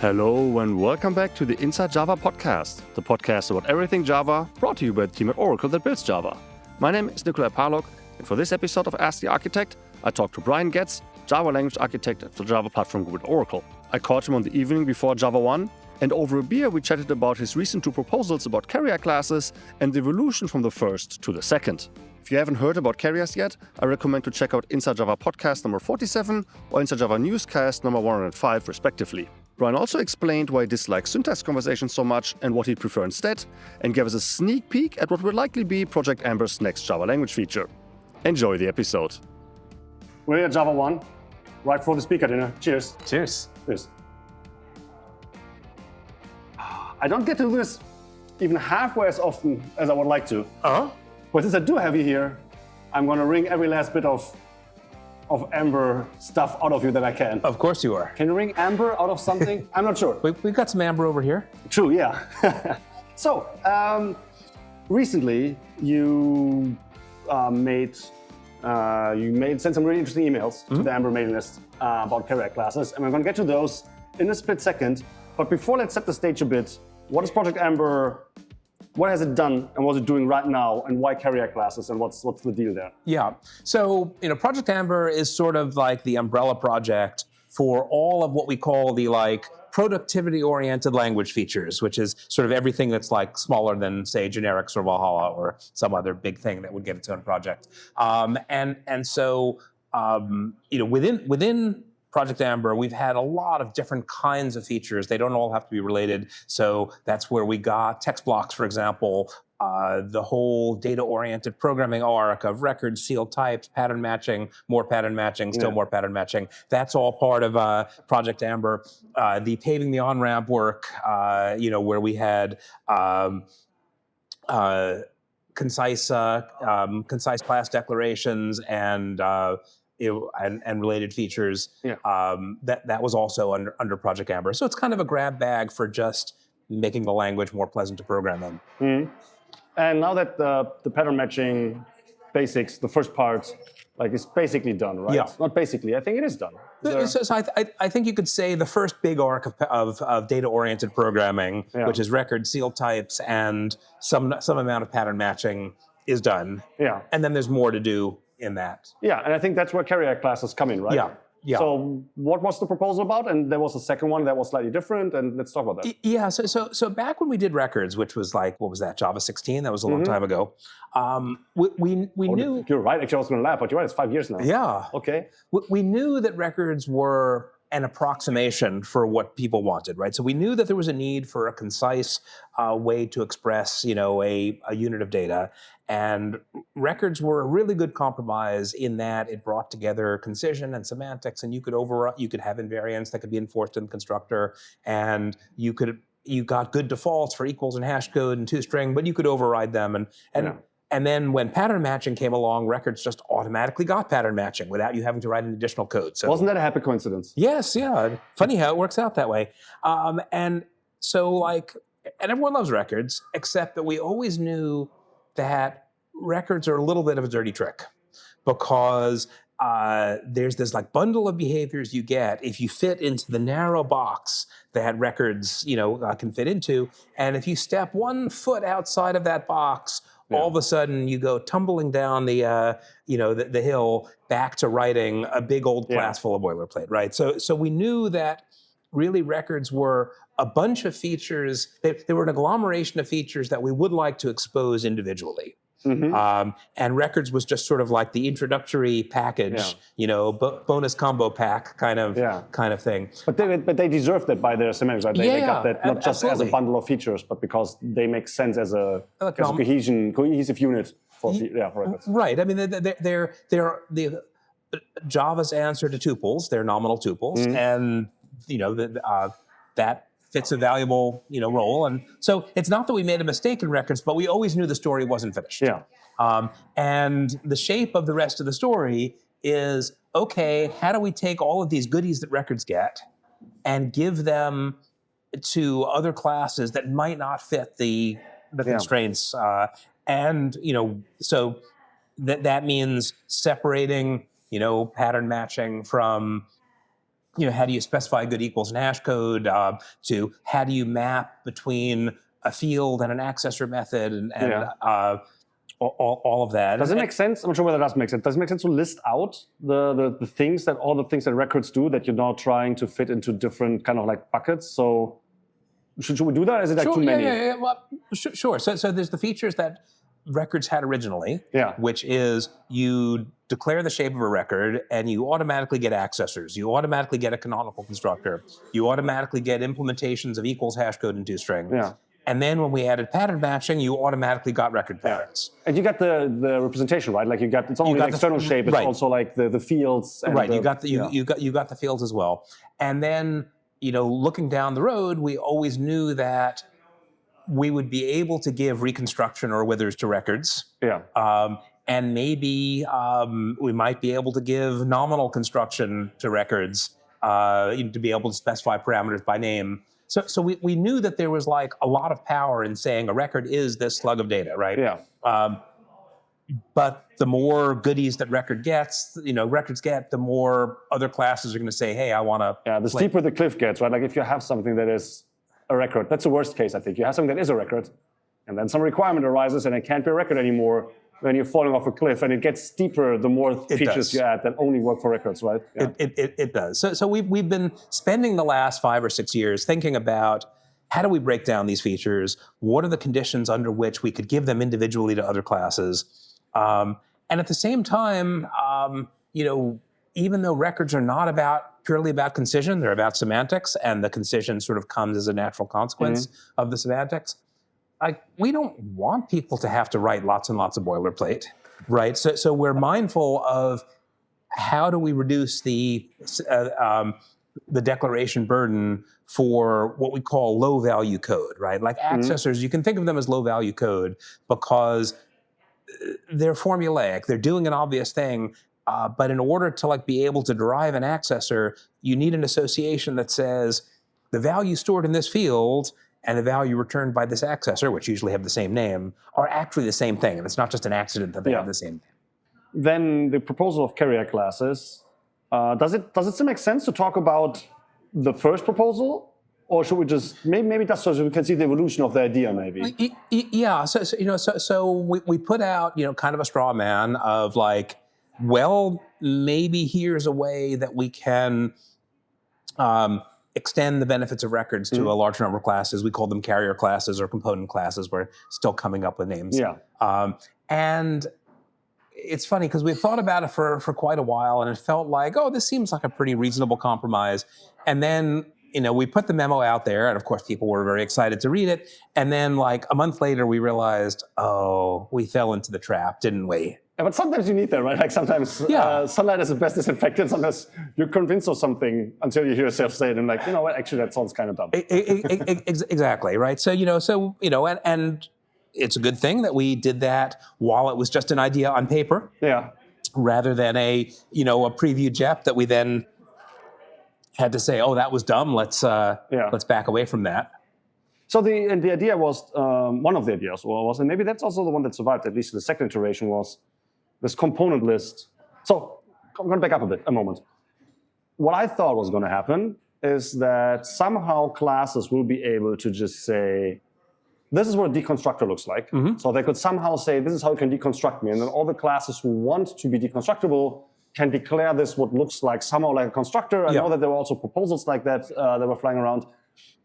Hello and welcome back to the Inside Java podcast, the podcast about everything Java, brought to you by the team at Oracle that builds Java. My name is Nicolai Parlog, and for this episode of Ask the Architect, I talked to Brian Goetz, Java language architect at the Java platform group at Oracle. I caught him on the evening before JavaOne, and over a beer we chatted about his recent two proposals about carrier classes and the evolution from the first to the second. If you haven't heard about carriers yet, I recommend to check out Inside Java podcast number 47 or Inside Java newscast number 105 respectively. Brian also explained why he dislikes syntax conversations so much and what he'd prefer instead, and gave us a sneak peek at what will likely be Project Amber's next Java language feature. Enjoy the episode. We're here at JavaOne, right for the speaker dinner. Cheers. Cheers. Cheers. I don't get to do this even halfway as often as I would like to. But since I do have you here, I'm going to wring every last bit of amber stuff out of you that I can. Of course you are. Can you wring amber out of something? I'm not sure. We've got some amber over here. True, yeah. So, recently you sent some really interesting emails to the Amber mailing list about carrier classes, and we're going to get to those in a split second. But before, let's set the stage a bit. What is Project Amber? What has it done, and what's it doing right now, and why carrier classes, and what's the deal there? Yeah. So, Project Amber is sort of like the umbrella project for all of what we call the productivity-oriented language features, which is sort of everything that's smaller than, say, generics or Valhalla or some other big thing that would get its own project. So within Project Amber, we've had a lot of different kinds of features. They don't all have to be related. So that's where we got text blocks, for example, the whole data-oriented programming arc of records, field types, pattern matching, more pattern matching, still more pattern matching. That's all part of Project Amber. The paving the on-ramp work, where we had concise class declarations and related features. That was also under Project Amber. So it's kind of a grab bag for just making the language more pleasant to program in. Mm-hmm. And now that the pattern matching basics, the first part, is basically done, right? Yeah. Not basically, I think it is done. So I think you could say the first big arc of data-oriented programming, which is records, field types, and some amount of pattern matching is done. Yeah. And then there's more to do in that. Yeah, and I think that's where carrier classes come in, right? Yeah. So what was the proposal about? And there was a second one that was slightly different, and let's talk about that. Yeah, so back when we did records, which was what was that, Java 16? That was a long time ago. We knew... You're right, actually I was going to laugh, but you're right, it's 5 years now. Yeah. Okay. We knew that records were an approximation for what people wanted, right? So we knew that there was a need for a concise way to express, a unit of data. And records were a really good compromise in that it brought together concision and semantics, and you could have invariants that could be enforced in the constructor, and you got good defaults for equals and hash code and toString, but you could override them. And then when pattern matching came along, records just automatically got pattern matching without you having to write an additional code. So wasn't that a happy coincidence? Yes, yeah. Funny how it works out that way. And everyone loves records, except that we always knew that records are a little bit of a dirty trick, because there's this bundle of behaviors you get if you fit into the narrow box that records can fit into, and if you step 1 foot outside of that box, all of a sudden you go tumbling down the hill back to writing a big old class full of boilerplate, right? So we knew that really records were a bunch of features. They were an agglomeration of features that we would like to expose individually. Mm-hmm. And records was just sort of like the introductory package, bonus combo pack kind of thing. But they deserve that by their semantics, right? They got that not just as a bundle of features, but because they make sense as a cohesive unit for records. Right. I mean, they're the Java's answer to tuples. They're nominal tuples, and that fits a valuable, role. And so it's not that we made a mistake in records, but we always knew the story wasn't finished. Yeah. And the shape of the rest of the story is, okay, how do we take all of these goodies that records get and give them to other classes that might not fit the constraints? So that means separating, pattern matching from how do you specify good equals and hash code, to how do you map between a field and an accessor method, and all of that. Does it make sense? I'm not sure whether that does make sense. Does it make sense to list out all the things that records do that you're now trying to fit into different kind of like buckets? So should we do that? Or is it like too many? Yeah. Well, sure. So there's the features that records had originally, which is you declare the shape of a record and you automatically get accessors. You automatically get a canonical constructor. You automatically get implementations of equals hash code and toString. Yeah. And then when we added pattern matching, you automatically got record patterns. And you got the representation, right? Like it's only the external shape. It's also like the fields. And you got the fields as well. And then looking down the road, we always knew that we would be able to give reconstruction or withers to records. Yeah. And maybe we might be able to give nominal construction to records, to be able to specify parameters by name. So we knew that there was like a lot of power in saying a record is this slug of data, right? Yeah. But the more goodies that records get, the more other classes are going to say, hey, I want to. Yeah, the steeper the cliff gets, right? Like if you have something that is a record, that's the worst case, I think. You have something that is a record, and then some requirement arises and it can't be a record anymore, then you're falling off a cliff, and it gets steeper the more features you add that only work for records, right? Yeah. It does. So we've been spending the last 5 or 6 years thinking about how do we break down these features? What are the conditions under which we could give them individually to other classes? And at the same time, even though records are not purely about concision, they're about semantics, and the concision sort of comes as a natural consequence of the semantics. We don't want people to have to write lots and lots of boilerplate, right? So we're mindful of how do we reduce the declaration burden for what we call low-value code, right? Like accessors, you can think of them as low-value code because they're formulaic. They're doing an obvious thing, but in order to be able to derive an accessor, you need an association that says the value stored in this field and the value returned by this accessor, which usually have the same name, are actually the same thing. And it's not just an accident that they have the same name. Then the proposal of carrier classes, does it still make sense to talk about the first proposal? Or should we just, maybe that's so we can see the evolution of the idea, maybe? Yeah, so we put out, kind of a straw man of maybe here's a way that we can extend the benefits of records to a large number of classes. We call them carrier classes or component classes. We're still coming up with names. Yeah. And it's funny because we've thought about it for quite a while, and it felt like, this seems like a pretty reasonable compromise. And then, we put the memo out there, and of course people were very excited to read it. And then a month later, we realized, we fell into the trap, didn't we? Yeah, but sometimes you need that, right? Like sometimes sunlight is the best disinfectant. Sometimes you're convinced of something until you hear yourself say it, and you know what? Actually, that sounds kind of dumb. Exactly, right? So and it's a good thing that we did that while it was just an idea on paper, rather than a preview JEP that we then had to say, that was dumb. Let's back away from that. So the idea was one of the ideas was, and maybe that's also the one that survived, at least in the second iteration, was this component list. So I'm going to back up a moment. What I thought was going to happen is that somehow classes will be able to just say, this is what a deconstructor looks like. Mm-hmm. So they could somehow say, this is how you can deconstruct me. And then all the classes who want to be deconstructible can declare this what looks like somehow like a constructor. I know that there were also proposals like that that were flying around.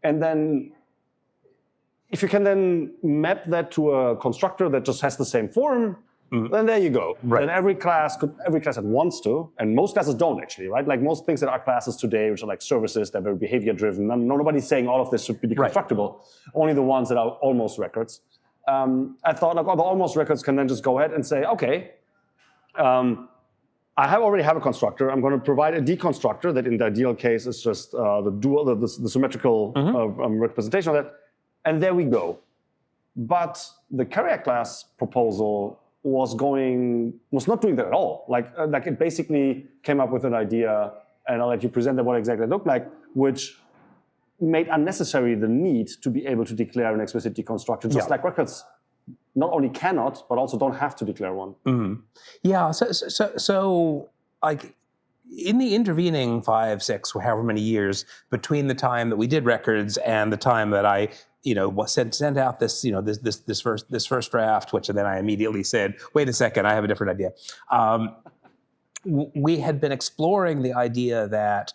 And then if you can then map that to a constructor that just has the same form, then there you go. Right. Then every class that wants to, and most classes don't actually, right? Like most things that are classes today, which are like services that are behavior driven, nobody's saying all of this should be deconstructible. Right. Only the ones that are almost records. I thought the almost records can then just go ahead and say, okay, I already have a constructor. I'm going to provide a deconstructor that in the ideal case is just the symmetrical representation of that. And there we go. But the carrier class proposal was not doing that at all. Like it basically came up with an idea, and I'll let you present what exactly it looked like, which made unnecessary the need to be able to declare an explicit deconstruction, just like records not only cannot, but also don't have to declare one. Mm-hmm. Yeah, so in the intervening 5, 6, however many years between the time that we did records and the time that I, sent out this, this first draft, which then I immediately said, wait a second, I have a different idea. We had been exploring the idea that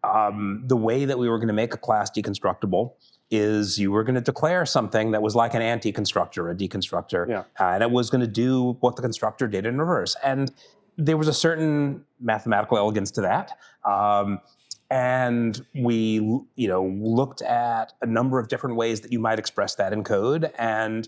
the way that we were going to make a class deconstructible is you were going to declare something that was like an anti-constructor, a deconstructor, and it was going to do what the constructor did in reverse. And there was a certain mathematical elegance to that. And we, looked at a number of different ways that you might express that in code, and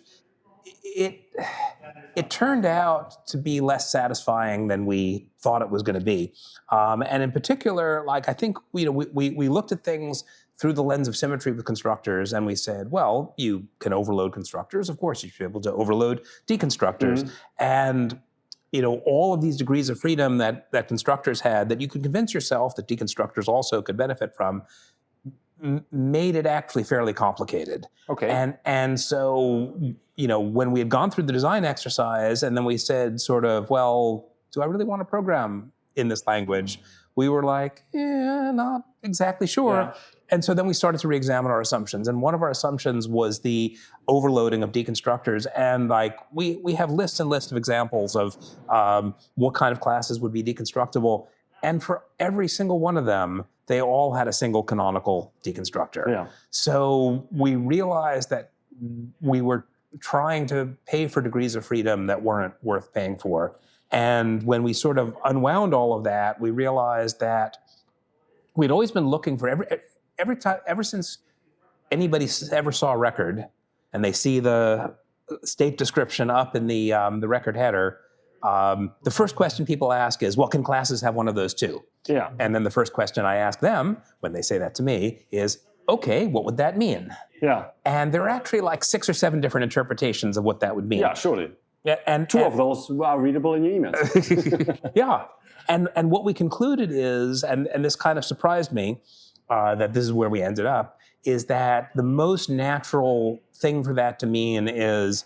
it turned out to be less satisfying than we thought it was going to be. And in particular, I think we looked at things through the lens of symmetry with constructors, and we said, well, you can overload constructors. Of course, you should be able to overload deconstructors. Mm-hmm. And all of these degrees of freedom that constructors had, that you could convince yourself that deconstructors also could benefit from, made it actually fairly complicated. Okay. And so, when we had gone through the design exercise, and then we said sort of, well, do I really want to program in this language? We were like, not exactly sure. Yeah. And so then we started to re-examine our assumptions. And one of our assumptions was the overloading of deconstructors. And we have lists and lists of examples of what kind of classes would be deconstructible. And for every single one of them, they all had a single canonical deconstructor. Yeah. So we realized that we were trying to pay for degrees of freedom that weren't worth paying for. And when we sort of unwound all of that, we realized that we'd always been looking for every time, ever since anybody ever saw a record and they see the state description up in the record header, the first question people ask is, well, can classes have one of those too? Yeah. And then the first question I ask them when they say that to me is, okay, what would that mean? Yeah. And there are actually 6 or 7 different interpretations of what that would mean. Yeah, surely. Yeah, and two of those are readable in your emails. Yeah. And what we concluded is, and this kind of surprised me, that this is where we ended up, is that the most natural thing for that to mean is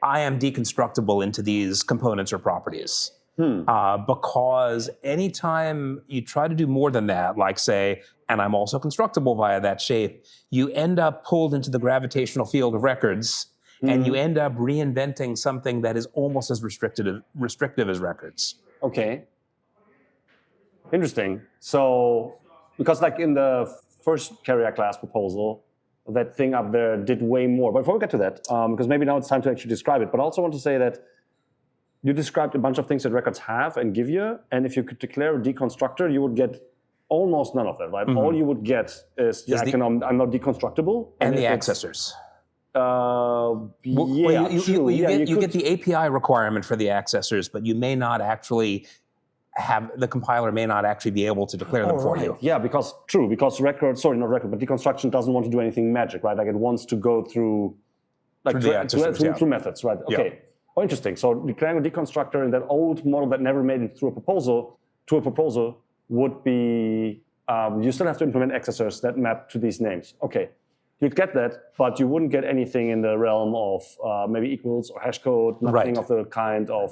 I am deconstructible into these components or properties. Because anytime you try to do more than that, like say, and I'm also constructible via that shape, you end up pulled into the gravitational field of records, and you end up reinventing something that is almost as restrictive as records. Okay. Interesting. So, because in the first carrier class proposal, that thing up there did way more. But before we get to that, because maybe now it's time to actually describe it, but I also want to say that you described a bunch of things that records have and give you, and if you could declare a deconstructor, you would get almost none of that, right? All you would get is I'm not deconstructible. And the accessors. You get the API requirement for the accessors, but you may not actually the compiler may not actually be able to declare them for you. Yeah, because deconstruction doesn't want to do anything magic, right? It wants to go through through methods, right? Okay. Yeah. Oh, interesting. So declaring a deconstructor in that old model that never made it through a proposal would be you still have to implement accessors that map to these names. Okay. You'd get that, but you wouldn't get anything in the realm of maybe equals or hash code, nothing of the kind of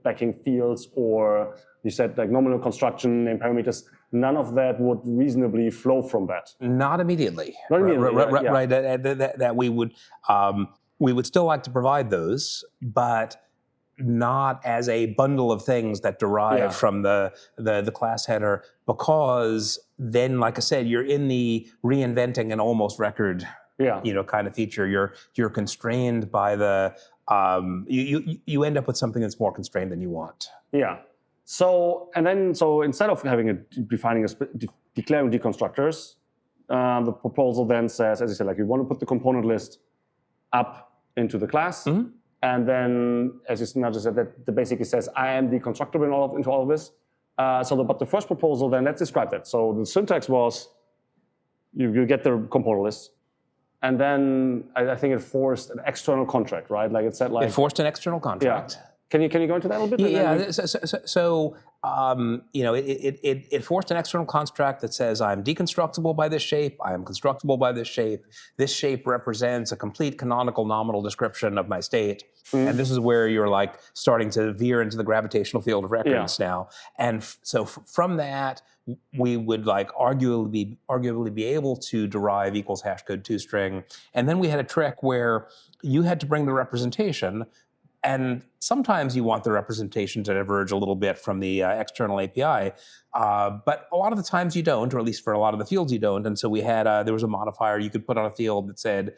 backing fields, or you said nominal construction, name parameters. None of that would reasonably flow from that. Not immediately. Not immediately. Right. That we would still like to provide those, but not as a bundle of things that derive from the class header, because then, like I said, you're in the reinventing an almost record, kind of feature. You're constrained by the you end up with something that's more constrained than you want. Yeah. So instead of declaring deconstructors, the proposal then says, as you said, you want to put the component list up into the class. Mm-hmm. And then, as you now just said, that basically says, I am deconstructible into all of this. But the first proposal, then let's describe that. So the syntax was, you get the component list. And then I think it forced an external contract, right? It said it forced an external contract. Yeah. Can you go into that a little bit? Yeah. It forced an external construct that says I'm deconstructible by this shape, I am constructible by this shape. This shape represents a complete canonical nominal description of my state. And this is where you're like starting to veer into the gravitational field of records now. And so from that, we would like arguably be able to derive equals hashcode toString. And then we had a trick where you had to bring the representation. And sometimes you want the representation to diverge a little bit from the external API, but a lot of the times you don't, or at least for a lot of the fields you don't. And so we had there was a modifier you could put on a field that said,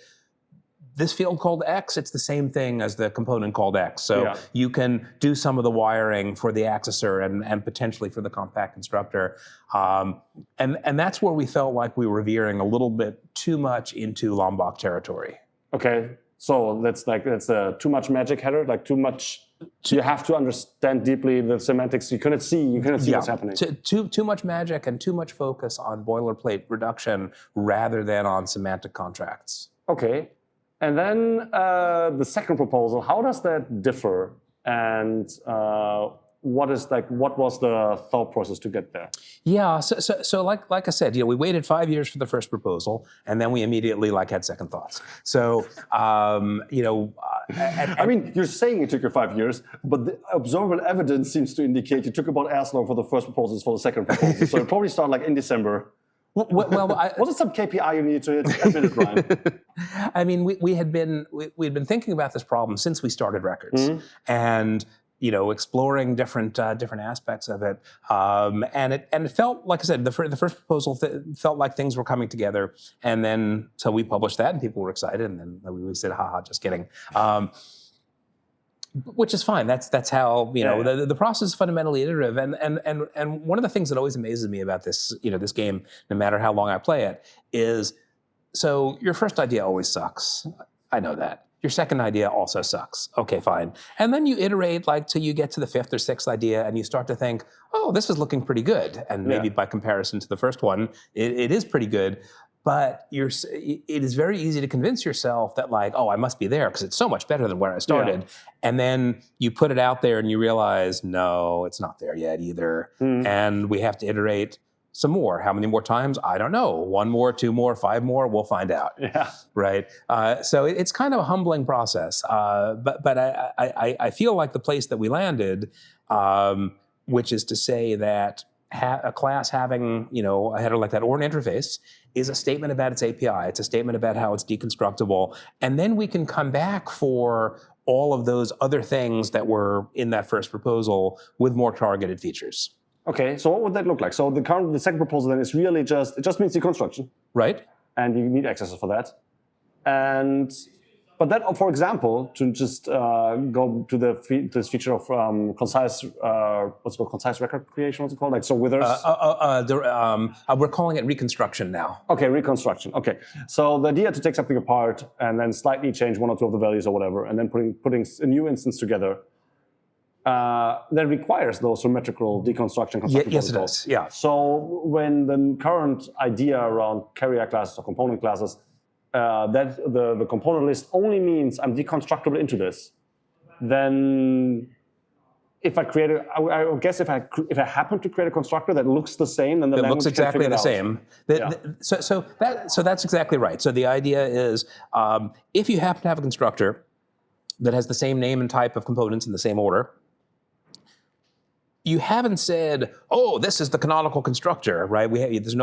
this field called X, it's the same thing as the component called X. So you can do some of the wiring for the accessor and potentially for the compact constructor. And that's where we felt like we were veering a little bit too much into Lombok territory. Okay. So that's too much magic header, like too much. You have to understand deeply the semantics. You couldn't see what's happening. Too much magic and too much focus on boilerplate reduction rather than on semantic contracts. Okay, and then the second proposal. How does that differ? And what was the thought process to get there? Yeah, so like I said, we waited 5 years for the first proposal, and then we immediately had second thoughts. So I mean, you're saying it took you 5 years, but the observable evidence seems to indicate it took about as long for the first proposal as for the second proposal. So it probably started in December. Well, what is some KPI you need to admit, Brian? I mean, we'd been thinking about this problem since we started records, and exploring different aspects of it, and it felt, like I said, the first proposal felt like things were coming together, and then so we published that, and people were excited, and then we said, "Haha, just kidding," which is fine. That's how the process is fundamentally iterative, and one of the things that always amazes me about this this game, no matter how long I play it, is so your first idea always sucks. I know that. Your second idea also sucks. Okay, fine. And then you iterate till you get to the fifth or sixth idea, and you start to think, oh, this is looking pretty good. And maybe by comparison to the first one, it is pretty good. But it is very easy to convince yourself that I must be there because it's so much better than where I started. And then you put it out there and you realize, no, it's not there yet either. And we have to iterate some more. How many more times? I don't know. 1 more, 2 more, 5 more. We'll find out. Yeah. Right. So it's kind of a humbling process. But I feel like the place that we landed, which is to say that a class having a header like that or an interface is a statement about its API. It's a statement about how it's deconstructible, and then we can come back for all of those other things that were in that first proposal with more targeted features. Okay, so what would that look like? So the second proposal then is really just means deconstruction, right? And you need accessors for that. But that, for example, to just go to this feature of concise, what's it called, concise record creation. What's it called? So withers. We're calling it reconstruction now. Okay, reconstruction. Okay, so the idea to take something apart and then slightly change 1 or 2 of the values or whatever, and then putting a new instance together. That requires those symmetrical deconstruction. Yes, it does. Yeah. So when the current idea around carrier classes or component classes, that the component list only means I'm deconstructible into this, then if I create I guess if I happen to create a constructor that looks the same, then the language looks exactly the same. So that's exactly right. So the idea is if you happen to have a constructor that has the same name and type of components in the same order, you haven't said, oh, this is the canonical constructor, right? There's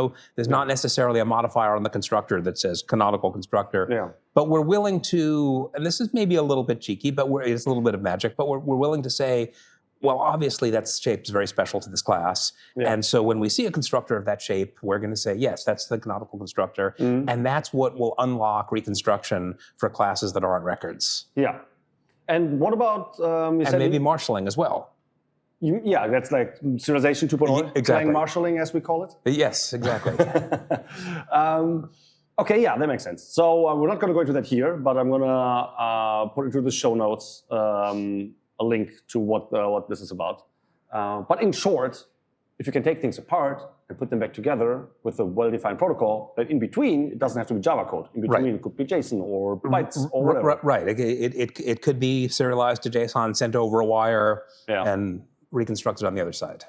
not necessarily a modifier on the constructor that says canonical constructor. Yeah. But we're willing to, and this is maybe a little bit cheeky, but it's a little bit of magic, but we're willing to say, well, obviously that shape is very special to this class. Yeah. And so when we see a constructor of that shape, we're going to say, yes, that's the canonical constructor. And that's what will unlock reconstruction for classes that aren't records. Yeah. And what about... and maybe marshalling as well. That's like serialization 2.0, exactly. marshalling as we call it. Yes, exactly. Okay, yeah, that makes sense. So we're not going to go into that here, but I'm going to put into the show notes a link to what this is about. But in short, if you can take things apart, and put them back together with a well-defined protocol, that in between, it doesn't have to be Java code. In between, it could be JSON or bytes or whatever. Right. It could be serialized to JSON, sent over a wire, and reconstructed on the other side.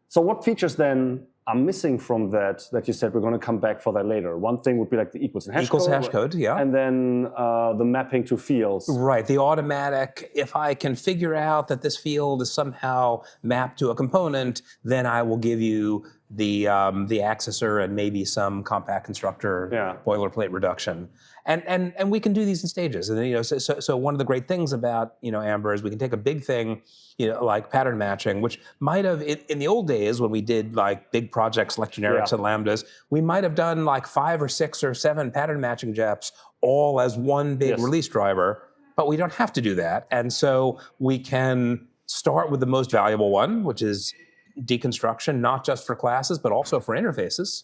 So what features then are missing from that you said we're going to come back for that later? One thing would be like the equals and hash code. Yeah. And then the mapping to fields. Right, the automatic, if I can figure out that this field is somehow mapped to a component, then I will give you the accessor and maybe some compact constructor boilerplate reduction. And we can do these in stages. And so one of the great things about Amber is we can take a big thing, like pattern matching, which might have in the old days when we did like big projects like generics and lambdas, we might have done like 5 or 6 or 7 pattern matching JEPs all as one big release driver, but we don't have to do that. And so we can start with the most valuable one, which is deconstruction, not just for classes, but also for interfaces.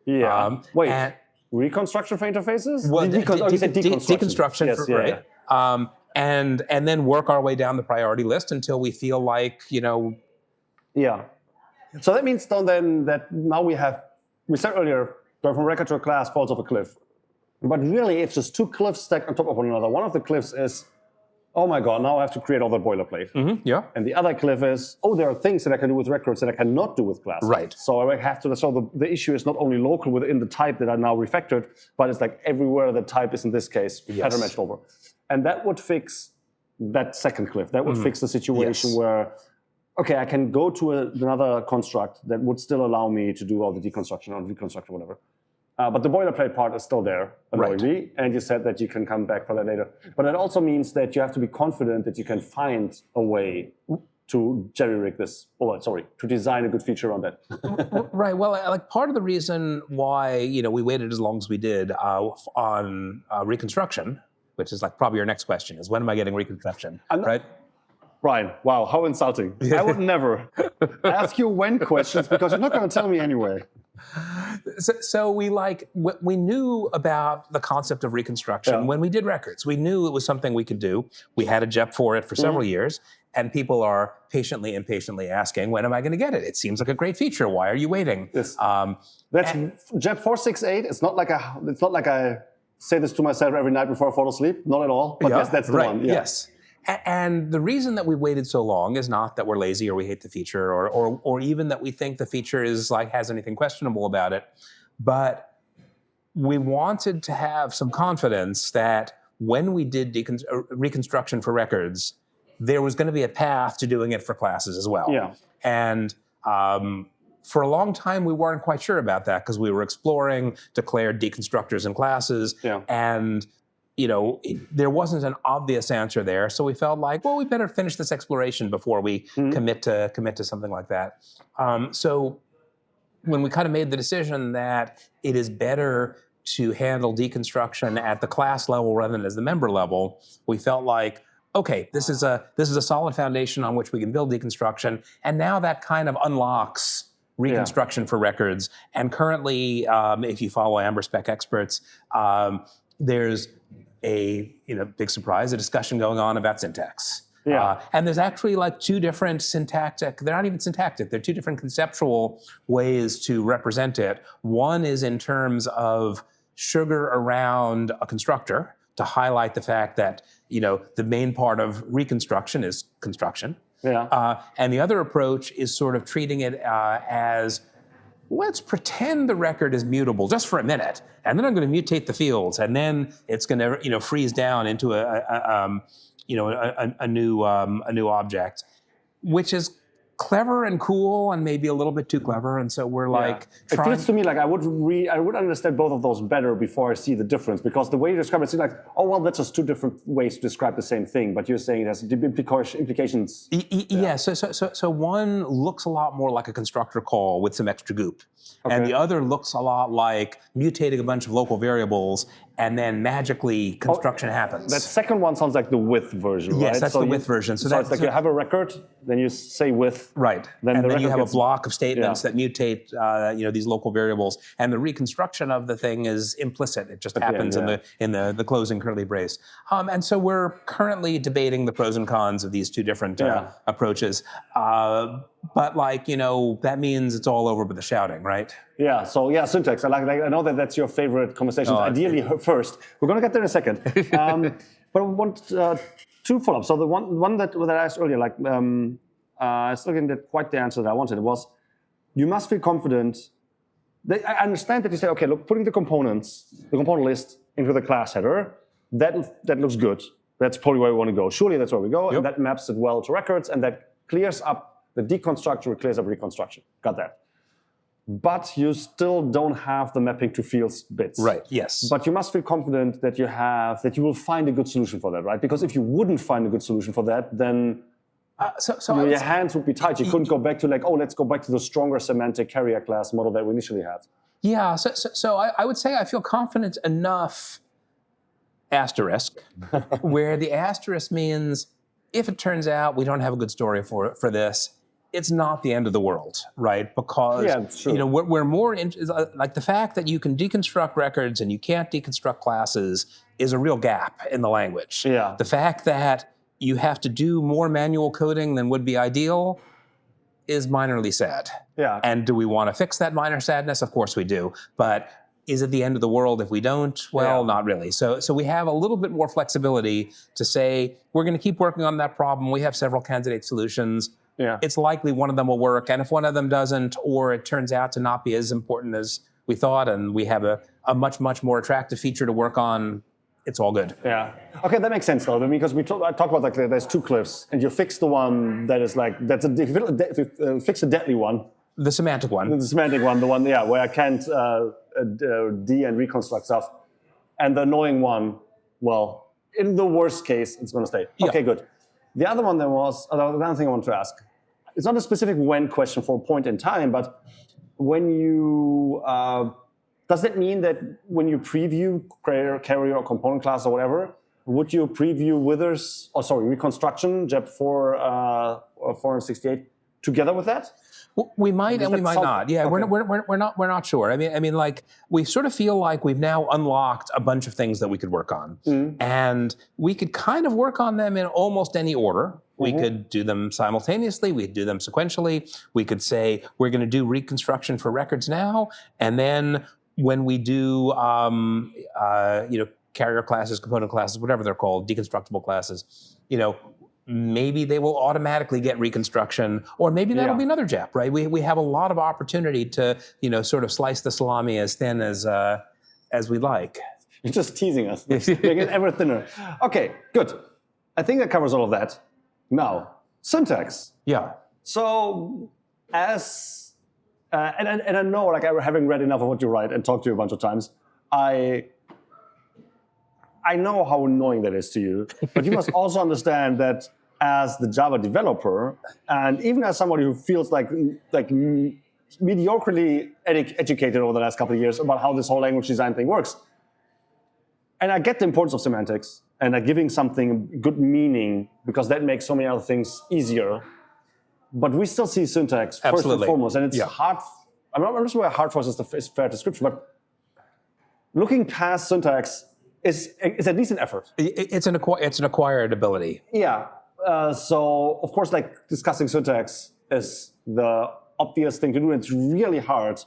Yeah. Reconstruction for interfaces? Well, you said deconstruction. Deconstruction, right? And then work our way down the priority list until we feel like, Yeah. So that means then that now we said earlier, going from record to a class falls off a cliff. But really, it's just 2 cliffs stacked on top of one another. One of the cliffs is, oh my God, now I have to create all the boilerplate. And the other cliff is, there are things that I can do with records that I cannot do with classes. Right. So I have to. So the issue is not only local within the type that I now refactored, but it's like everywhere the type is in this case pattern matched over. And that would fix that second cliff. That would fix the situation where, okay, I can go to another construct that would still allow me to do all the deconstruction or reconstruction or whatever. But the boilerplate part is still there, annoyingly, and you said that you can come back for that later. But it also means that you have to be confident that you can find a way to jerry-rig this, to design a good feature on that. Right, well, like part of the reason why, we waited as long as we did on reconstruction, which is like probably your next question, is when am I getting reconstruction, right? Brian, wow, how insulting. I would never ask you when questions because you're not going to tell me anyway. So we knew about the concept of reconstruction when we did records. We knew it was something we could do. We had a JEP for it for several years, and people are impatiently asking, when am I going to get it? It seems like a great feature. Why are you waiting? Yes. That's JEP 468. It's not like I say this to myself every night before I fall asleep. Not at all. But yes, that's the one. Yeah. Yes. And the reason that we waited so long is not that we're lazy or we hate the feature or even that we think the feature has anything questionable about it, but we wanted to have some confidence that when we did reconstruction for records, there was going to be a path to doing it for classes as well. Yeah. And for a long time, we weren't quite sure about that because we were exploring declared deconstructors and classes, and there wasn't an obvious answer there, so we felt like, well, we better finish this exploration before we commit to something like that. So when we kind of made the decision that it is better to handle deconstruction at the class level rather than as the member level, we felt like, okay, this is a solid foundation on which we can build deconstruction, and now that kind of unlocks reconstruction for records. And currently, if you follow Amber Spec experts, there's a big surprise, a discussion going on about syntax. And there's actually like 2 different syntactic, they're not even syntactic, they're 2 different conceptual ways to represent it. One is in terms of sugar around a constructor to highlight the fact that, the main part of reconstruction is construction. And the other approach is sort of treating it as, let's pretend the record is mutable just for a minute, and then I'm going to mutate the fields, and then it's going to freeze down into a new object, which is clever and cool and maybe a little bit too clever, and so we're like it feels to me like I would understand both of those better before I see the difference, because the way you describe it seems like, oh well, that's just 2 different ways to describe the same thing, but you're saying it has implications. So one looks a lot more like a constructor call with some extra goop, and the other looks a lot like mutating a bunch of local variables and then magically construction happens. That second one sounds like the with version, right? Yes, that's the with version. So it's like you have a record, then you say with. Right. Then and then you have a block of statements that mutate these local variables. And the reconstruction of the thing is implicit. It just happens in the closing curly brace. And so we're currently debating the pros and cons of these two different approaches. But that means it's all over with the shouting, right? Yeah, so syntax. I know that's your favorite conversation. Ideally first. We're going to get there in a second. But I want two follow-ups. So the one that I asked earlier, I still didn't get quite the answer that I wanted. It was, you must feel confident. I understand that you say, okay, look, putting the component list into the class header, that looks good. That's probably where we want to go. Surely that's where we go, and that maps it well to records, and that clears up the deconstruction, clears up reconstruction. Got that. But you still don't have the mapping to fields bits. Right, yes. But you must feel confident that you will find a good solution for that, right? Because if you wouldn't find a good solution for that, then your hands would be tied. You couldn't go back to let's go back to the stronger semantic carrier class model that we initially had. Yeah, so I would say I feel confident enough, asterisk, where the asterisk means if it turns out we don't have a good story for this, it's not the end of the world, right? Because we're more like the fact that you can deconstruct records and you can't deconstruct classes is a real gap in the language. Yeah. The fact that you have to do more manual coding than would be ideal is minorly sad. Yeah. And do we want to fix that minor sadness? Of course we do. But is it the end of the world if we don't? Well, not really. So we have a little bit more flexibility to say, we're going to keep working on that problem. We have several candidate solutions. Yeah. It's likely one of them will work. And if one of them doesn't, or it turns out to not be as important as we thought, and we have a much, much more attractive feature to work on, it's all good. Yeah. Okay, that makes sense though, because I talk about there's two cliffs, and you fix the one that is fix the deadly one. The semantic one. The semantic one, the one where I can't de and reconstruct stuff, and the annoying one. Well, in the worst case, it's going to stay. Okay, good. The other one another thing I want to ask. It's not a specific when question for a point in time, but when you does that mean that when you preview carrier or component class or whatever, would you preview reconstruction JEP 468 together with that? We might and we might not. Yeah, okay. We're not sure. I mean, we sort of feel like we've now unlocked a bunch of things that we could work on, and we could kind of work on them in almost any order. We could do them simultaneously. We could do them sequentially. We could say we're going to do reconstruction for records now, and then when we do, carrier classes, component classes, whatever they're called, deconstructible classes, maybe they will automatically get reconstruction, or maybe that'll be another JEP, right? We have a lot of opportunity to, sort of slice the salami as thin as we like. You're just teasing us, making it ever thinner. Okay, good. I think that covers all of that. Now, syntax. Yeah. So, and I know, having read enough of what you write and talked to you a bunch of times, I know how annoying that is to you, but you must also understand that as the Java developer, and even as somebody who feels like mediocrely educated over the last couple of years about how this whole language design thing works, and I get the importance of semantics and giving something good meaning, because that makes so many other things easier, but we still see syntax first and foremost, and it's hard. I'm not sure why hard for us is the fair description, but looking past syntax is at least an effort. It's an acquired ability. Yeah. So of course, discussing syntax is the obvious thing to do. It's really hard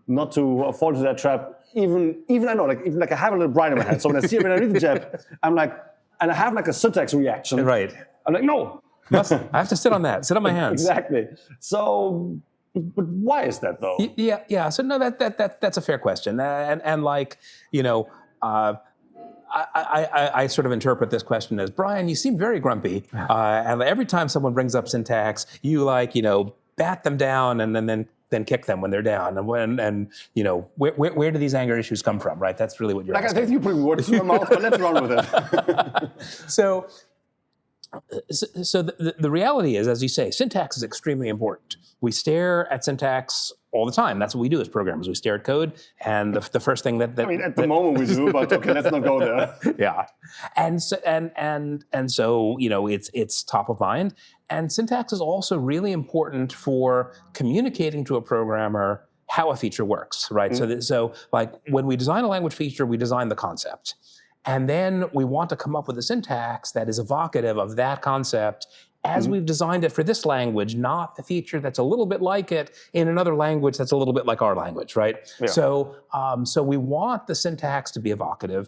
not to fall into that trap. Even I know, I have a little Brian in my head. So when I read the JEP, I'm like, and I have a syntax reaction. Right. I'm like, no. I have to sit on that. Sit on my hands. Exactly. So, but why is that though? Yeah. So no, that's a fair question. I sort of interpret this question as, Brian, you seem very grumpy, and every time someone brings up syntax, you bat them down and then kick them when they're down. And where do these anger issues come from? Right? That's really what you're asking. I think you put words in your mouth, but let's run with it. So the reality is, as you say, syntax is extremely important. We stare at syntax all the time. That's what we do as programmers. We stare at code, and the first thing that I mean, at the moment we do, but okay, let's not go there. Yeah, and so it's top of mind. And syntax is also really important for communicating to a programmer how a feature works, right? So like when we design a language feature, we design the concept, and then we want to come up with a syntax that is evocative of that concept as we've designed it for this language, not the feature that's a little bit like it in another language that's a little bit like our language, right? Yeah. So we want the syntax to be evocative.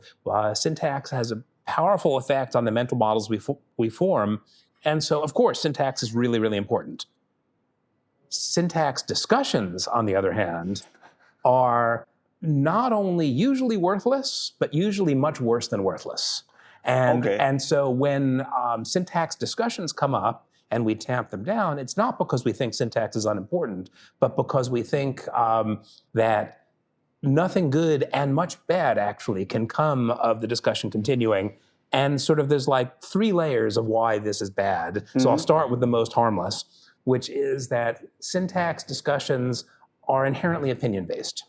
Syntax has a powerful effect on the mental models we form. And so, of course, syntax is really, really important. Syntax discussions, on the other hand, are not only usually worthless, but usually much worse than worthless. And so when syntax discussions come up and we tamp them down, it's not because we think syntax is unimportant, but because we think that nothing good and much bad actually can come of the discussion continuing. And sort of there's like 3 layers of why this is bad. So I'll start with the most harmless, which is that syntax discussions are inherently opinion-based.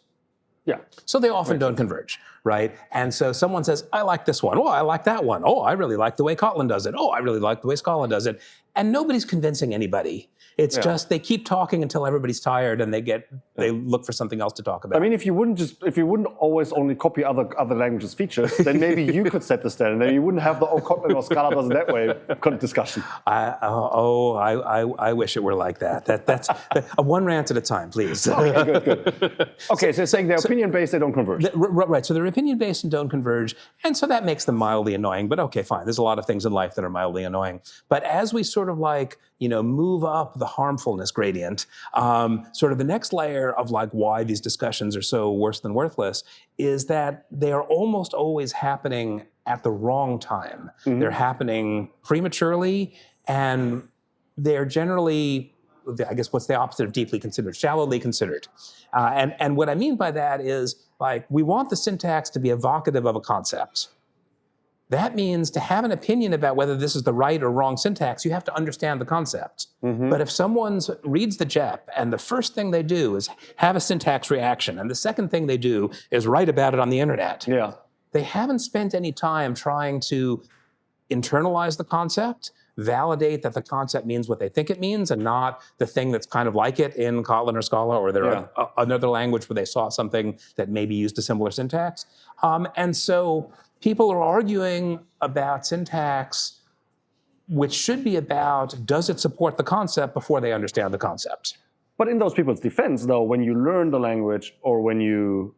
Yeah. So they often don't converge, right? And so someone says, I like this one. Oh, I like that one. Oh, I really like the way Kotlin does it. Oh, I really like the way Scala does it. And nobody's convincing anybody. It's just they keep talking until everybody's tired and they look for something else to talk about. I mean, if you wouldn't always only copy other languages' features, then maybe you could set the standard. Then you wouldn't have the Kotlin or Scala does it that way kind of discussion. I wish it were like that. That's one rant at a time, please. Okay, good. Okay, so you're saying they're opinion-based, they don't converge. Right, so they're opinion-based and don't converge, and so that makes them mildly annoying, but okay, fine. There's a lot of things in life that are mildly annoying. But as we sort of like, move up the harmfulness gradient, sort of the next layer of like why these discussions are so worse than worthless is that they are almost always happening at the wrong time. They're happening prematurely, and they're generally, I guess, what's the opposite of deeply considered? Shallowly considered. And what I mean by that is, like, we want the syntax to be evocative of a concept. That means to have an opinion about whether this is the right or wrong syntax, you have to understand the concept. But if someone reads the JEP and the first thing they do is have a syntax reaction, and the second thing they do is write about it on the internet, they haven't spent any time trying to internalize the concept, validate that the concept means what they think it means and not the thing that's kind of like it in Kotlin or Scala or another language where they saw something that maybe used a similar syntax. And so people are arguing about syntax, which should be about, does it support the concept before they understand the concept? But in those people's defense, though, when you learn the language or when you,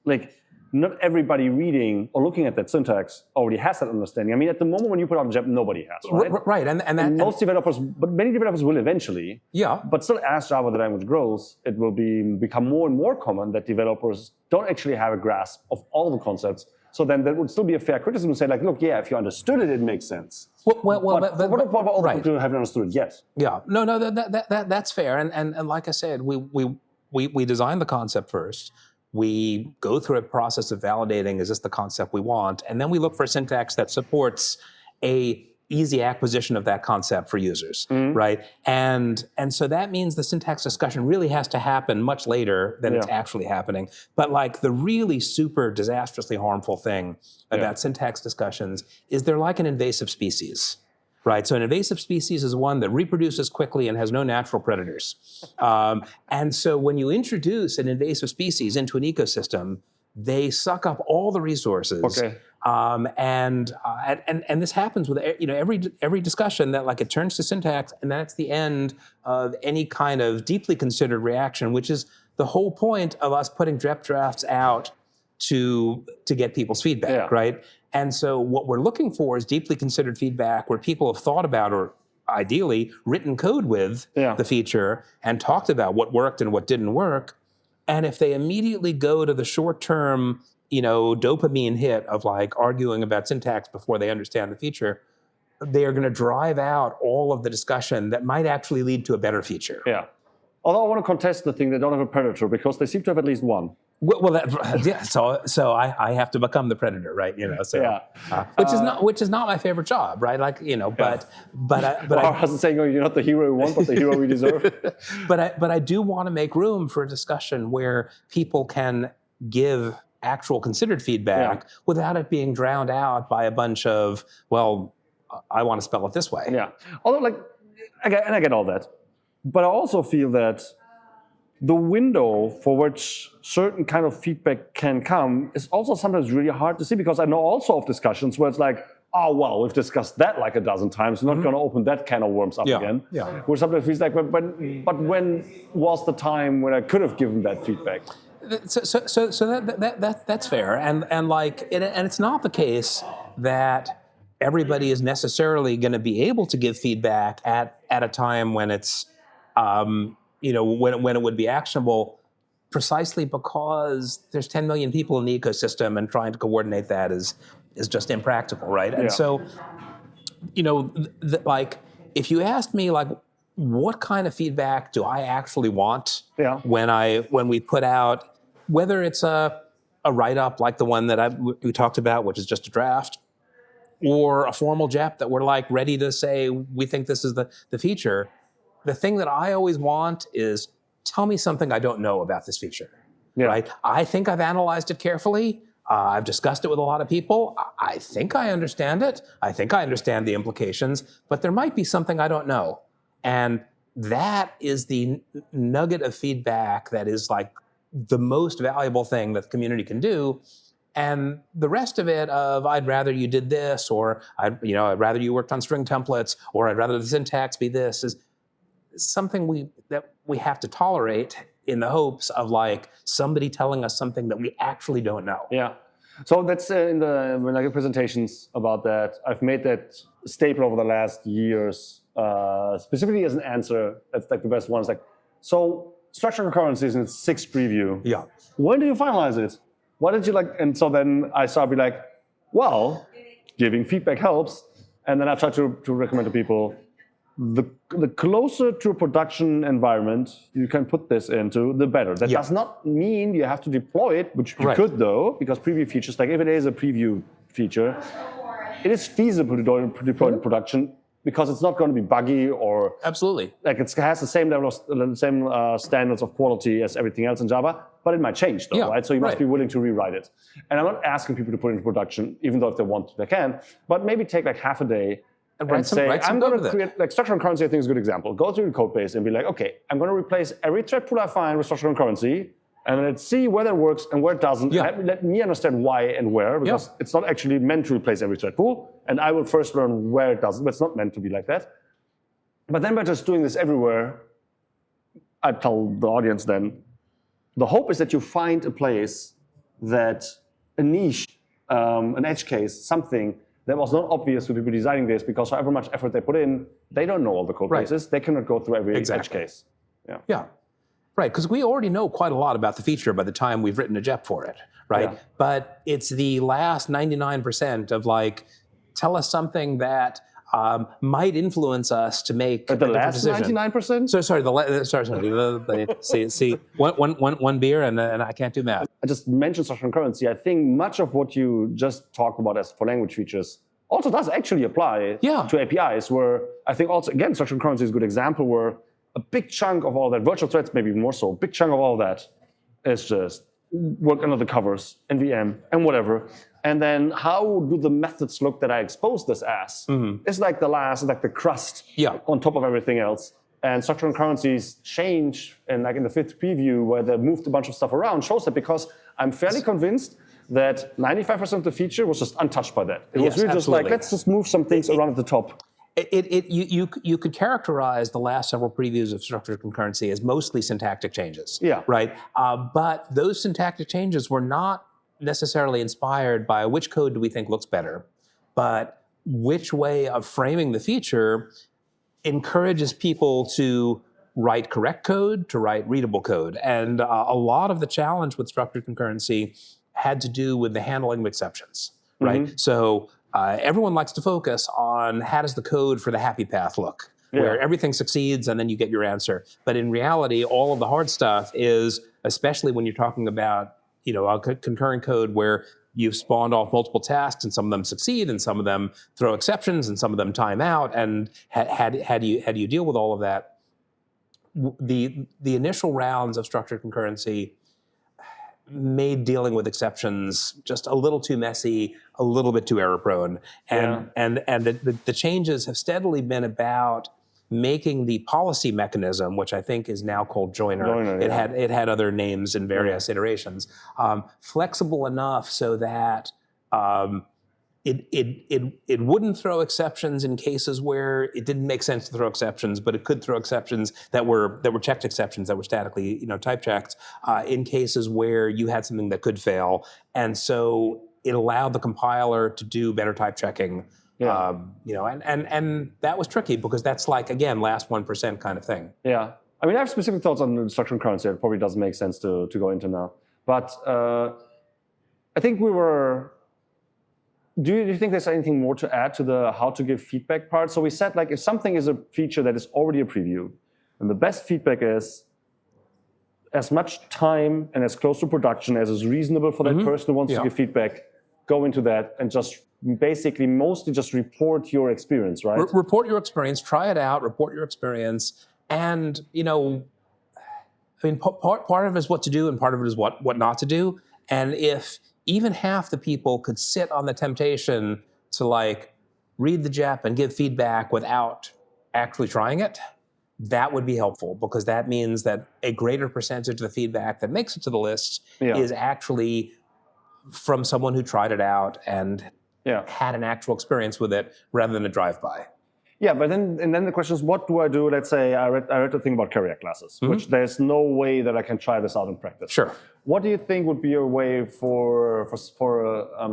not everybody reading or looking at that syntax already has that understanding. I mean, at the moment when you put out a JEP, nobody has, right? Right, and most developers, but many developers will eventually. Yeah. But still, as Java, the language grows, it will become more and more common that developers don't actually have a grasp of all the concepts. So then that would still be a fair criticism to say, like, look, yeah, if you understood it, it makes sense. But what about all the people who haven't understood it yet? Yeah, no, that's fair. And like I said, we design the concept first. We go through a process of validating, is this the concept we want? And then we look for a syntax that supports a easy acquisition of that concept for users, right? And so that means the syntax discussion really has to happen much later than it's actually happening. But like the really super disastrously harmful thing about syntax discussions is they're like an invasive species, right? So an invasive species is one that reproduces quickly and has no natural predators. And so when you introduce an invasive species into an ecosystem, they suck up all the resources. Okay. And this happens with every discussion that like it turns to syntax, and that's the end of any kind of deeply considered reaction, which is the whole point of us putting JEP drafts out to get people's feedback, right? And so what we're looking for is deeply considered feedback where people have thought about or ideally written code with the feature and talked about what worked and what didn't work. And if they immediately go to the short-term, dopamine hit of like arguing about syntax before they understand the feature, they are going to drive out all of the discussion that might actually lead to a better feature. Yeah. Although I want to contest the thing they don't have a predator because they seem to have at least one. Yeah. So I have to become the predator, right? So Yeah. which is not my favorite job, right? Like but Or how's it saying? Oh, you're not the hero we want, but the hero we deserve. but I do want to make room for a discussion where people can give actual considered feedback without it being drowned out by a bunch of, well, I want to spell it this way. Yeah. Although, I get all that, but I also feel that the window for which certain kind of feedback can come is also sometimes really hard to see, because I know also of discussions where it's like, oh, well, we've discussed that like a dozen times. We're not going to open that can of worms up again. Yeah. Where sometimes feels like, but when was the time when I could have given that feedback? So that's fair, and it's not the case that everybody is necessarily going to be able to give feedback at a time when it's when it would be actionable, precisely because there's 10 million people in the ecosystem, and trying to coordinate that is just impractical, right? And so, if you ask me, what kind of feedback do I actually want when we put out, whether it's a write-up like the one that we talked about, which is just a draft, or a formal JEP that we're ready to say we think this is the feature, the thing that I always want is, tell me something I don't know about this feature, right? I think I've analyzed it carefully. I've discussed it with a lot of people. I think I understand it. I think I understand the implications, but there might be something I don't know. And that is the nugget of feedback that is the most valuable thing that the community can do. And the rest of it of, I'd rather you did this, or I'd rather you worked on string templates, or I'd rather the syntax be this, is something that we have to tolerate in the hopes of somebody telling us something that we actually don't know. Yeah. So that's when I give presentations about that, I've made that staple over the last years, specifically as an answer. That's the best one. It's so structured concurrency is in its 6th preview. Yeah. When do you finalize it? Why did you and so then I start to be well, giving feedback helps. And then I try to recommend to people, the closer to a production environment you can put this into, the better. That does not mean you have to deploy it, which you could though, because preview features, if it is a preview feature, it is feasible to deploy in production, because it's not going to be buggy or absolutely it has the same level of the same standards of quality as everything else in Java, but it might change though, right? So you must be willing to rewrite it. And I'm not asking people to put it into production, even though if they want to, they can. But maybe take half a day and say, I'm going to create, structured concurrency, I think is a good example. Go through the code base and be okay, I'm going to replace every thread pool I find with structured concurrency, and let's see where that works and where it doesn't. Let me understand why and where, because it's not actually meant to replace every thread pool, and I will first learn where it doesn't, but it's not meant to be like that. But then by just doing this everywhere, I tell the audience then, the hope is that you find a place that, a niche, an edge case, something that was not obvious to people designing this, because however much effort they put in, they don't know all the code bases. They cannot go through every edge case. Yeah. Right, because we already know quite a lot about the feature by the time we've written a JEP for it, right? Yeah. But it's the last 99% of tell us something that might influence us to make the last 99%? See, one beer and I can't do math. I just mentioned structured concurrency. I think much of what you just talked about as for language features also does actually apply to APIs, where I think also, again, structured concurrency is a good example where a big chunk of all that, virtual threads maybe even more so, a big chunk of all that is just work under the covers, NVM, and whatever. And then how do the methods look that I expose this as? It's the last, the crust on top of everything else. And structured concurrencies change, and in the 5th preview, where they moved a bunch of stuff around, shows that, because I'm fairly convinced that 95% of the feature was just untouched by that. It was really just let's just move some things around at the top. You could characterize the last several previews of structured concurrency as mostly syntactic changes, right? But those syntactic changes were not necessarily inspired by which code do we think looks better, but which way of framing the feature encourages people to write correct code, to write readable code. And a lot of the challenge with structured concurrency had to do with the handling of exceptions, right? So everyone likes to focus on how does the code for the happy path look, where everything succeeds and then you get your answer. But in reality, all of the hard stuff is, especially when you're talking about concurrent code where you've spawned off multiple tasks, and some of them succeed, and some of them throw exceptions, and some of them time out. And how do you deal with all of that? The initial rounds of structured concurrency made dealing with exceptions just a little too messy, a little bit too error prone, and the changes have steadily been about making the policy mechanism, which I think is now called Joiner. It had other names in various iterations, flexible enough so that it wouldn't throw exceptions in cases where it didn't make sense to throw exceptions, but it could throw exceptions that were checked exceptions that were statically type checked in cases where you had something that could fail, and so it allowed the compiler to do better type checking. And that was tricky because that's like, again, last 1% kind of thing. Yeah. I mean, I have specific thoughts on structured concurrency. It probably doesn't make sense to go into now. But I think do you think there's anything more to add to the how to give feedback part? So we said, like, if something is a feature that is already a preview, and the best feedback is as much time and as close to production as is reasonable for that person who wants to give feedback, go into that and just basically mostly just report your experience, right? Report your experience, try it out, report your experience. And, part of it is what to do and part of it is what not to do. And if even half the people could sit on the temptation to read the JEP and give feedback without actually trying it, that would be helpful, because that means that a greater percentage of the feedback that makes it to the list is actually from someone who tried it out and had an actual experience with it rather than a drive-by. Yeah, but then the question is, what do I do? Let's say I read the thing about carrier classes, which there's no way that I can try this out in practice. Sure. What do you think would be a way for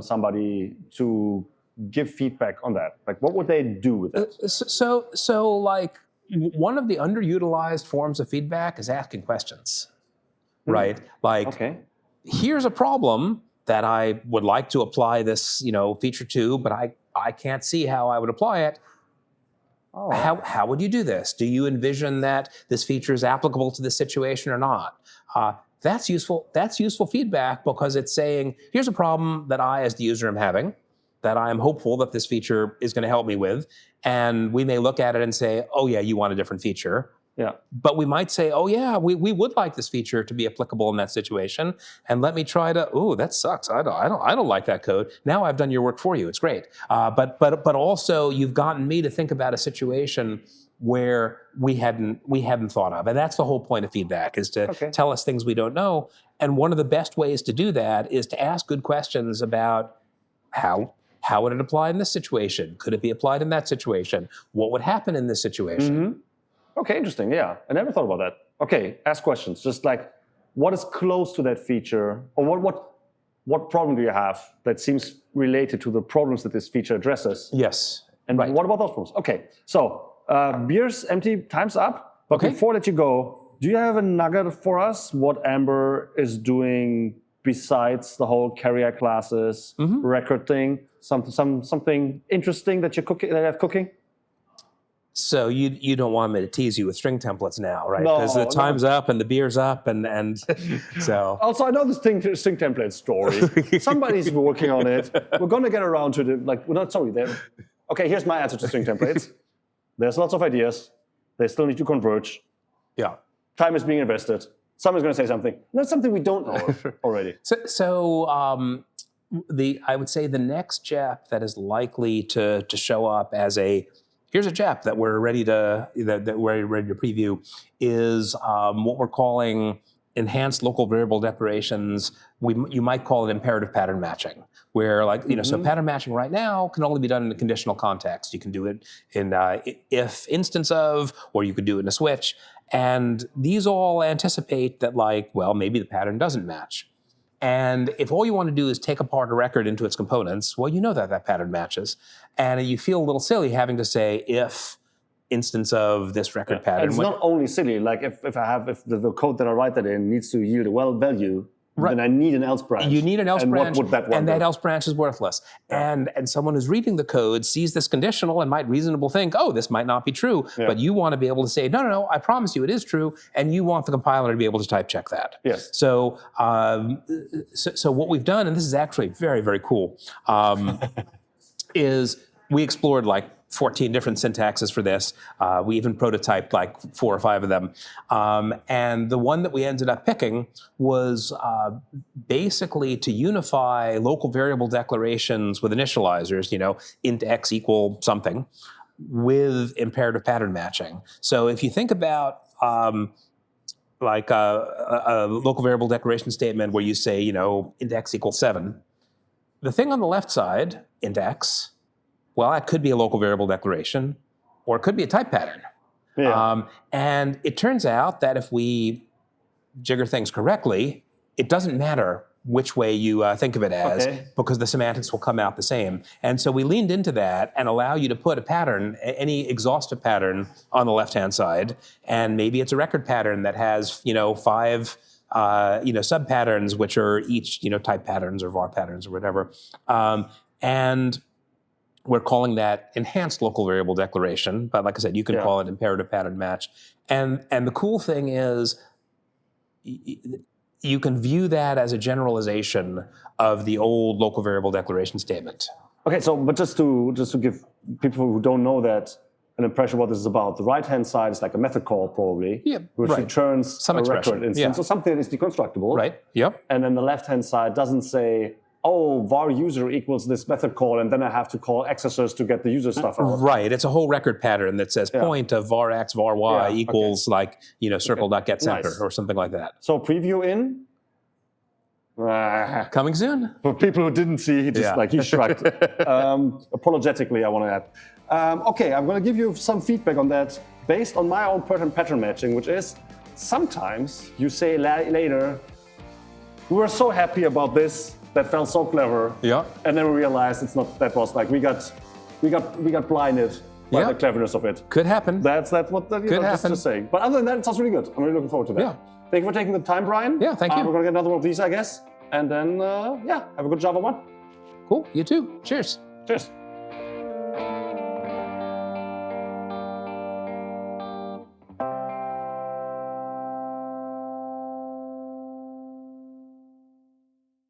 somebody to give feedback on that? Like, what would they do with it? So one of the underutilized forms of feedback is asking questions, right? Here's a problem that I would like to apply this, feature to, but I can't see how I would apply it. Oh. How would you do this? Do you envision that this feature is applicable to this situation or not? That's useful. That's useful feedback, because it's saying, here's a problem that I, as the user, am having, that I'm hopeful that this feature is going to help me with. And we may look at it and say, oh yeah, you want a different feature. Yeah. But we might say, oh yeah, we would like this feature to be applicable in that situation, and let me try to. Oh, that sucks. I don't like that code. Now I've done your work for you. It's great. But also you've gotten me to think about a situation where we hadn't thought of, and that's the whole point of feedback, is to tell us things we don't know. And one of the best ways to do that is to ask good questions about how would it apply in this situation? Could it be applied in that situation? What would happen in this situation? Mm-hmm. Okay, interesting. Yeah, I never thought about that. Okay, ask questions. Just like, what is close to that feature, or what problem do you have that seems related to the problems that this feature addresses? Yes. And what about those problems? Okay, so beer's empty. Time's up. But before I let you go, do you have a nugget for us? What Amber is doing besides the whole carrier classes record thing? Something interesting that you have cooking? So you don't want me to tease you with string templates now, right? Because the time's up and the beer's up, and so. Also, I know the string template story. Somebody's working on it. We're going to get around to it. Okay, here's my answer to string templates. There's lots of ideas. They still need to converge. Yeah. Time is being invested. Someone's going to say something. That's something we don't know already. I would say the next JEP that is likely to show up as here's a JEP that we're ready to preview is what we're calling enhanced local variable declarations. You might call it imperative pattern matching, where so pattern matching right now can only be done in a conditional context. You can do it in if instance of, or you could do it in a switch. And these all anticipate that maybe the pattern doesn't match. And if all you want to do is take apart a record into its components, well, you know that pattern matches. And you feel a little silly having to say if instance of this record pattern. And it's not only silly, if the code that I write that in needs to yield a value, then I need an else branch. You need an else branch, what would that one and do? that else branch is worthless. And someone who's reading the code sees this conditional and might reasonably think, oh, this might not be true. But you want to be able to say, no, I promise you it is true, and you want the compiler to be able to type check that. Yes. So, so what we've done, and this is actually very, very cool, is we explored like 14 different syntaxes for this. We even prototyped like 4 or 5 of them. And the one that we ended up picking was basically to unify local variable declarations with initializers, int x equal something, with imperative pattern matching. So if you think about like a local variable declaration statement where you say, int x equals 7, the thing on the left side, int x, well, that could be a local variable declaration, or it could be a type pattern. Yeah. And it turns out that if we jigger things correctly, it doesn't matter which way you think of it as, because the semantics will come out the same. And so we leaned into that and allow you to put a pattern, any exhaustive pattern, on the left-hand side, and maybe it's a record pattern that has 5 sub-patterns, which are each type patterns or var patterns or whatever. And we're calling that enhanced local variable declaration, but like I said, you can call it imperative pattern match. And the cool thing is, you can view that as a generalization of the old local variable declaration statement. Okay, so but just to give people who don't know that an impression of what this is about, the right-hand side is like a method call probably, which returns some expression, record instance, so something that is deconstructible. Right. Yep. And then the left-hand side doesn't say, oh, var user equals this method call, and then I have to call accessors to get the user stuff out. Right. It's a whole record pattern that says point of var x, var y equals circle.getCenter or something like that. So preview in? Coming soon. For people who didn't see, he shrugged. Apologetically, I want to add. Okay, I'm going to give you some feedback on that based on my own pattern matching, which is sometimes you say later, we were so happy about this, that felt so clever. Yeah. And then we realized it's not. That was like we got blinded by the cleverness of it. Could happen. That's what could happen. Just saying. But other than that, it sounds really good. I'm really looking forward to that. Yeah. Thank you for taking the time, Brian. Yeah. Thank you. We're gonna get another one of these, I guess. And then have a good JavaOne. Cool. You too. Cheers. Cheers.